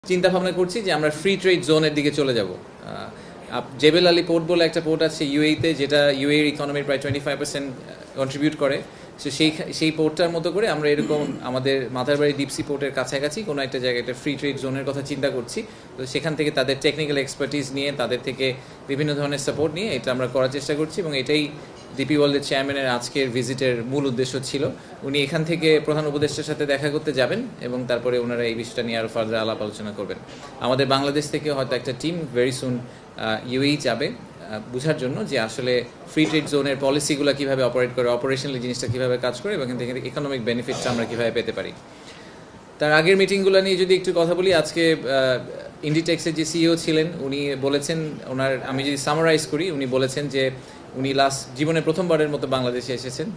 চিন্তা ভাবনা করছি যে আমরা ফ্রি ট্রেড জোনের দিকে চলে যাব। জেবেল আলী পোর্ট বলে একটা পোর্ট আছে ইউএইতে, যেটা ইউএইর ইকোনমির প্রায় 25% কন্ট্রিবিউট করে। সো সেই পোর্টটার মতো করে আমরা এরকম আমাদের মাথারবাড়ি ডিপসি পোর্টের কাছাকাছি কোনো একটা জায়গায় একটা ফ্রি ট্রেড জোনের কথা চিন্তা করছি। তো সেখান থেকে তাদের টেকনিক্যাল এক্সপার্টিস নিয়ে, তাদের থেকে বিভিন্ন ধরনের সাপোর্ট নিয়ে এটা আমরা করার চেষ্টা করছি, এবং এটাই ডিপি ওয়ার্ল্ডের চেয়ারম্যানের আজকের ভিজিটের মূল উদ্দেশ্য ছিল। উনি এখান থেকে প্রধান উপদেষ্টার সাথে দেখা করতে যাবেন এবং তারপরে ওনারা এই বিষয়টা নিয়ে আরও ফার্দার আলাপ আলোচনা করবেন। আমাদের বাংলাদেশ থেকে হয়তো একটা টিম ভেরি সুন ইউএই যাবে বোঝার জন্য যে আসলে ফ্রি ট্রেড জোনের পলিসিগুলো কীভাবে অপারেট করে, অপারেশনালি জিনিসটা কীভাবে কাজ করে, এবং এখান থেকে ইকোনমিক বেনিফিটটা আমরা কীভাবে পেতে পারি। তার আগের মিটিংগুলো নিয়ে যদি একটু কথা বলি, আজকে ইন্ডিটেক্সের যে সিইও ছিলেন উনি বলেছেন, আমি যদি সামারাইজ করি, উনি বলেছেন যে উনি জীবনে প্রথমবারের মতো বাংলাদেশে এসেছেন,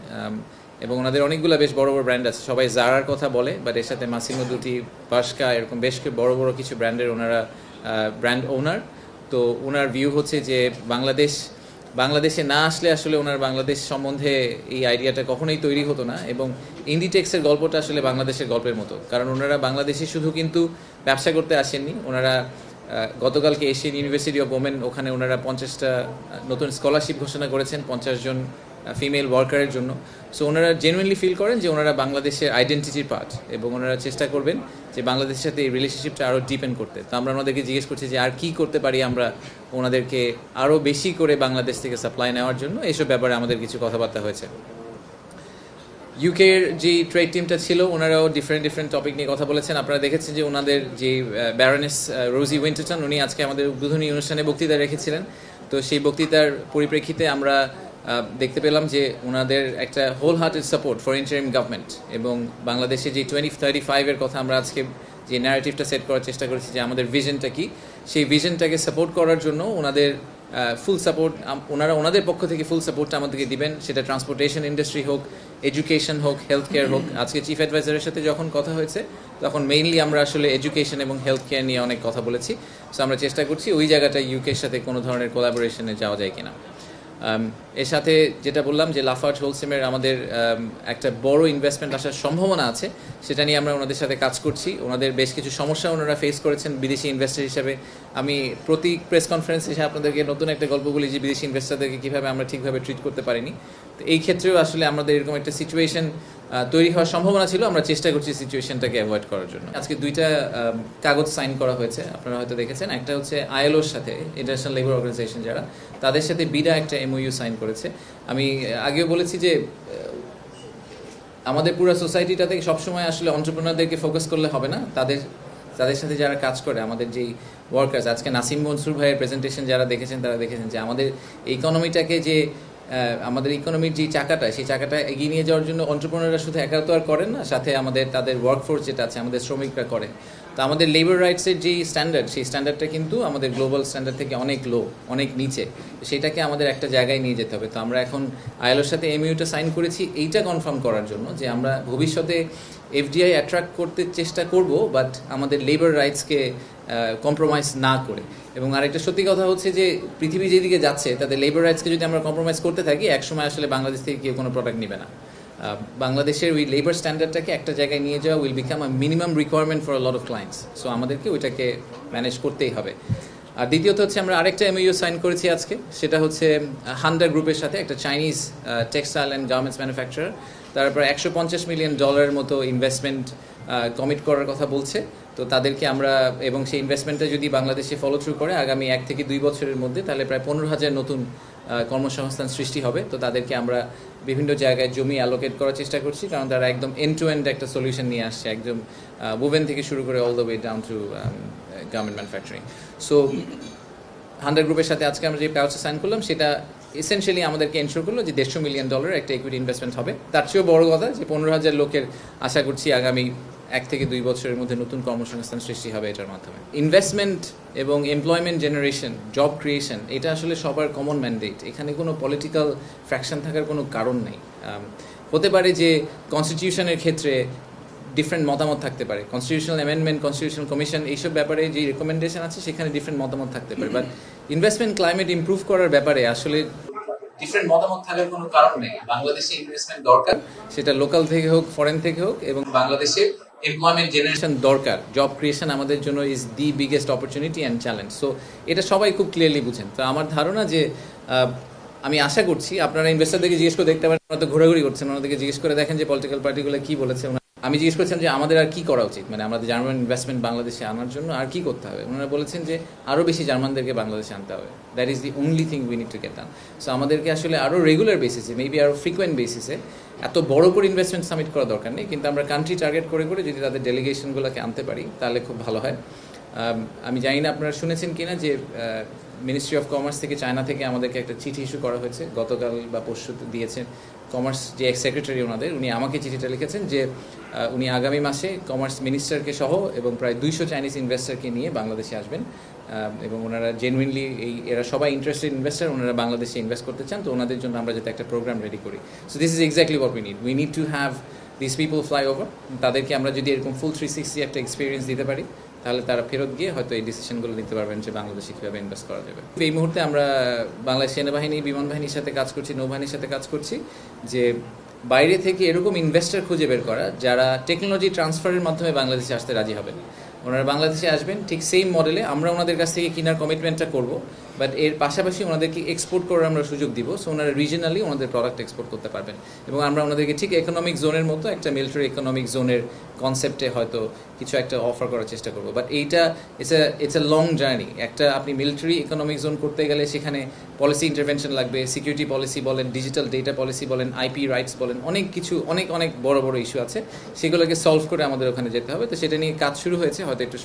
এবং ওনাদের অনেকগুলো বেশ বড় বড় ব্র্যান্ড আছে। সবাই জারার কথা বলে, বাট এর সাথে মাসিমো দুটি, বাস্কা, এরকম বেশ বড় বড় কিছু ব্র্যান্ডের ওনারা ব্র্যান্ড ওনার। তো ওনার ভিউ হচ্ছে যে বাংলাদেশে না আসলে আসলে ওনার বাংলাদেশ সম্বন্ধে এই আইডিয়াটা কখনোই তৈরি হতো না, এবং ইন্ডিটেক্সের গল্পটা আসলে বাংলাদেশের গল্পের মতো। কারণ ওনারা বাংলাদেশে শুধু কিন্তু ব্যবসা করতে আসেননি, ওনারা গতকালকে এশিয়ান ইউনিভার্সিটি অফ ওমেন, ওখানে ওনারা 50টা নতুন স্কলারশিপ ঘোষণা করেছেন 50 জন ফিমেল ওয়ার্কারের জন্য। সো ওনারা জেনুইনলি ফিল করেন যে ওনারা বাংলাদেশের আইডেন্টিটির পার্ট, এবং ওনারা চেষ্টা করবেন যে বাংলাদেশের সাথে এই রিলেশনশিপটা আরও ডিপেন্ড করতে। তো আমরা ওনাদেরকে জিজ্ঞেস করছি যে আর কী করতে পারি আমরা ওনাদেরকে আরও বেশি করে বাংলাদেশ থেকে সাপ্লাই নেওয়ার জন্য। এইসব ব্যাপারে আমাদের কিছু কথাবার্তা হয়েছে। ইউকের যে ট্রেড টিমটা ছিল ওনারাও ডিফারেন্ট টপিক নিয়ে কথা বলেছেন। আপনারা দেখেছেন যে ওনাদের যে ব্যারনেস রোজি উইন্টারটন, উনি আজকে আমাদের উদ্বোধনী অনুষ্ঠানে বক্তৃতা রেখেছিলেন। তো সেই বক্তৃতার পরিপ্রেক্ষিতে আমরা দেখতে পেলাম যে ওনাদের একটা whole hearted support for interim government, এবং বাংলাদেশে যে 2035-এর কথা আমরা আজকে যে ন্যারেটিভটা সেট করার চেষ্টা করেছি যে আমাদের ভিশনটা কি, সেই ভিশনটাকে সাপোর্ট করার জন্য ওনাদের ফুল সাপোর্ট, ওনাদের পক্ষ থেকে ফুল সাপোর্টটা আমাদেরকে দিবেন। সেটা ট্রান্সপোর্টেশন ইন্ডাস্ট্রি হোক, এডুকেশন হোক, হেলথ কেয়ার হোক। আজকে চিফ অ্যাডভাইজারের সাথে যখন কথা হয়েছে তখন মেইনলি আমরা আসলে এডুকেশন এবং হেলথ কেয়ার নিয়ে অনেক কথা বলেছি। সো আমরা চেষ্টা করছি ওই জায়গাটা ইউকের সাথে কোনো ধরনের কোলাবোরেশনে যাওয়া যায় কিনা। এর সাথে যেটা বললাম যে লাফার্জ হোলসেমের আমাদের একটা বড় ইনভেস্টমেন্ট আসার সম্ভাবনা আছে, সেটা নিয়ে আমরা ওনাদের সাথে কাজ করছি। ওনাদের বেশ কিছু সমস্যা ওনারা ফেস করেছেন বিদেশি ইনভেস্টার হিসেবে। আমি প্রতি প্রেস কনফারেন্স এসে আপনাদেরকে নতুন একটা গল্প বলি যে বিদেশি ইনভেস্টারদেরকে কীভাবে আমরা ঠিকভাবে ট্রিট করতে পারিনি। তো এই ক্ষেত্রেও আসলে আমাদের এরকম একটা সিচুয়েশন তৈরি হওয়ার সম্ভাবনা ছিল। আমরা চেষ্টা করছি সিচুয়েশনটাকে অ্যাভয়েড করার জন্য। আজকে দুইটা কাগজ সাইন করা হয়েছে, আপনারা হয়তো দেখেছেন। একটা হচ্ছে আইএলওর সাথে, ইন্টারন্যাশনাল লেবার অর্গানাইজেশন যারা, তাদের সাথে বিডা একটা এমওইউ সাইন করেছে। আমি আগেও বলেছি যে আমাদের পুরো সোসাইটিটাতে সবসময় আসলে এন্টারপ্রেনারদেরকে ফোকাস করলে হবে না, তাদের সাথে যারা কাজ করে, আমাদের যেই ওয়ার্কার্স। আজকে নাসিম মনসুর ভাইয়ের প্রেজেন্টেশন যারা দেখেছেন তারা দেখেছেন যে আমাদের ইকোনমিটাকে যে আমাদের ইকোনমির যে চাকাটা, সেই চাকাটা এগিয়ে নিয়ে যাওয়ার জন্য এন্টারপ্রেনাররা শুধু একা তো আর করেন না, সাথে তাদের ওয়ার্কফোর্স যেটা আছে, আমাদের শ্রমিকরা করে। তো আমাদের লেবার রাইটসের যেই স্ট্যান্ডার্ড, সেই স্ট্যান্ডার্ডটা কিন্তু আমাদের গ্লোবাল স্ট্যান্ডার্ড থেকে অনেক লো, অনেক নিচে। সেটাকে আমাদের একটা জায়গায় নিয়ে যেতে হবে। তো আমরা এখন আইএলওর সাথে এমইউটা সাইন করেছি এইটা কনফার্ম করার জন্য যে আমরা ভবিষ্যতে এফডিআই অ্যাট্রাক্ট করতে চেষ্টা করব, বাট আমাদের লেবার রাইটসকে কম্প্রোমাইজ না করে। এবং আরেকটা সত্যি কথা হচ্ছে যে পৃথিবী যেদিকে যাচ্ছে তাদের লেবার রাইটসকে যদি আমরা কম্প্রোমাইজ করতে থাকি, একসময় আসলে বাংলাদেশ থেকে কেউ কোনো প্রোডাক্ট নেবে না। বাংলাদেশের ওই লেবার স্ট্যান্ডার্ডটাকে একটা জায়গায় নিয়ে যাওয়া will become a minimum requirement for a lot of clients. So আমাদেরকে ওইটাকে ম্যানেজ করতেই হবে। আর দ্বিতীয়ত হচ্ছে আমরা আরেকটা এমইউ সাইন করেছি আজকে, সেটা হচ্ছে হান্ডা গ্রুপের সাথে, একটা Chinese textile and garments manufacturer. তারপর $150 মিলিয়ন মতো ইনভেস্টমেন্ট কমিট করার কথা বলছে। তো তাদেরকে আমরা, এবং সেই ইনভেস্টমেন্টটা যদি বাংলাদেশে ফলো থ্রু করে আগামী 1 থেকে 2 বছরের মধ্যে, তাহলে প্রায় 15,000 নতুন কর্মসংস্থান সৃষ্টি হবে। তো তাদেরকে আমরা বিভিন্ন জায়গায় জমি অ্যালোকেট করার চেষ্টা করছি, কারণ তারা একদম এন্ড টু এন্ড একটা সলিউশন নিয়ে আসছে, একদম বুভেন থেকে শুরু করে all the way down to garment manufacturing. So Handa গ্রুপের সাথে আজকে আমরা যে কাগজটা সাইন করলাম, সেটা এসেনশিয়ালি আমাদেরকে এনশোর করলো যে $150 মিলিয়ন একটা ইকুইটি ইনভেস্টমেন্ট হবে। তার চেয়েও বড় কথা যে 15,000 লোকের আশা করছি আগামী 1 থেকে 2 বছরের মধ্যে নতুন কর্মসংস্থান সৃষ্টি হবে এটার মাধ্যমে। ইনভেস্টমেন্ট এবং এমপ্লয়মেন্ট জেনারেশন, জব ক্রিয়েশন, এটা আসলে সবার কমন ম্যান্ডেট। এখানে কোনো পলিটিক্যাল ফ্র্যাকশন থাকার কোনো কারণ নেই। হতে পারে যে কনস্টিটিউশনের ক্ষেত্রে ডিফারেন্ট মতামত থাকতে পারে, কনস্টিটিউশনাল অ্যামেন্ডমেন্ট, কনস্টিটিউশনাল কমিশন, এইসব ব্যাপারে যে রেকমেন্ডেশন আছে সেখানে ডিফারেন্ট মতামত থাকতে পারে, বাট ইনভেস্টমেন্ট ক্লাইমেট ইমপ্রুভ করার ব্যাপারে আসলে ডিফারেন্ট মতামত থাকার কোনো কারণ নেই। বাংলাদেশে ইনভেস্টমেন্ট দরকার, সেটা লোকাল থেকে হোক, ফরেন থেকে হোক, এবং বাংলাদেশে এমপ্লয়মেন্ট জেনারেশন দরকার, জব ক্রিয়েশন আমাদের জন্য is the biggest opportunity and challenge. So এটা সবাই খুব ক্লিয়ারলি বুঝেন। তো আমার ধারণা যে আমি আশা করছি আপনারা ইনভেস্টরদেরকে জিজ্ঞেস করে দেখতে পারেন, ওনারা তো ঘোরাঘুরি করছেন, ওনাদেরকে জিজ্ঞেস করে দেখেন যে পলিটিক্যাল পার্টিগুলো কী বলেছে। আমি জিজ্ঞেস করছিলাম যে আমাদের আর কি করা উচিত, মানে আমাদের জার্মান ইনভেস্টমেন্ট বাংলাদেশে আনার জন্য আর কি করতে হবে। ওনারা বলেছেন যে আরও বেশি জার্মানদেরকে বাংলাদেশে আনতে হবে। That is the only thing we need to get done. So আমাদেরকে আসলে আরও রেগুলার বেসিসে, মেবি আরও ফ্রিকোয়েন্ট বেসিসে, এত বড় করে ইনভেস্টমেন্ট সামিট করা দরকার নেই, কিন্তু আমরা কান্ট্রি টার্গেট করে করে যদি তাদের ডেলিগেশনগুলোকে আনতে পারি তাহলে খুব ভালো হয়। আমি জানি না আপনারা শুনেছেন কিনা যে মিনিস্ট্রি অফ কমার্স থেকে চায়না থেকে আমাদেরকে একটা চিঠি ইস্যু করা হয়েছে, গতকাল বা পরশু দিয়েছেন। কমার্স যে এক্স সেক্রেটারি ওনাদের, উনি আমাকে চিঠিটা লিখেছেন যে উনি আগামী মাসে কমার্স মিনিস্টারকে সহ এবং প্রায় 200 চাইনিজ ইনভেস্টারকে নিয়ে বাংলাদেশে আসবেন, এবং ওনারা জেনুইনলি এরা সবাই ইন্টারেস্টেড ইনভেস্টার, ওনারা বাংলাদেশে ইনভেস্ট করতে চান। তো ওনাদের জন্য আমরা যাতে একটা প্রোগ্রাম রেডি করি। So this is exactly what we need to have this people fly over. তাদেরকে আমরা যদি এরকম ফুল 360 একটা এক্সপিরিয়েন্স দিতে পারি, তাহলে তারা ফেরত গিয়ে হয়তো এই ডিসিশনগুলো নিতে পারবেন যে বাংলাদেশে কীভাবে ইনভেস্ট করা যাবে। এই মুহূর্তে আমরা বাংলাদেশ সেনাবাহিনী, বিমান বাহিনীর সাথে কাজ করছি, নৌবাহিনীর সাথে কাজ করছি যে বাইরে থেকে এরকম ইনভেস্টর খুঁজে বের করা যারা টেকনোলজি ট্রান্সফারের মাধ্যমে বাংলাদেশে আসতে রাজি হবেন। ওনারা বাংলাদেশে আসবেন ঠিক সেম মডেলে, আমরা ওনাদের কাছ থেকে কেনার কমিটমেন্টটা করব, বাট এর পাশাপাশি ওনাদেরকে এক্সপোর্ট করার আমরা সুযোগ দিব। সো ওনারা রিজনালি ওনাদের প্রোডাক্ট এক্সপোর্ট করতে পারবেন, এবং আমরা ওনাদেরকে ঠিক ইকোনমিক জোনের মতো একটা মিলিটারি ইকোনমিক জোনের কনসেপ্টে হয়তো কিছু একটা অফার করার চেষ্টা করবো। বাট এইটা ইটস এ লং জার্নি। একটা আপনি মিলিটারি ইকোনমিক জোন করতে গেলে সেখানে পলিসি ইন্টারভেনশন লাগবে, সিকিউরিটি পলিসি বলেন, ডিজিটাল ডেটা পলিসি বলেন, আইপি রাইটস বলেন, অনেক কিছু, অনেক বড় বড় ইস্যু আছে, সেগুলোকে সলভ করে আমাদের ওখানে যেতে হবে। তো সেটা নিয়ে কাজ শুরু হয়েছে, হয়তো একটু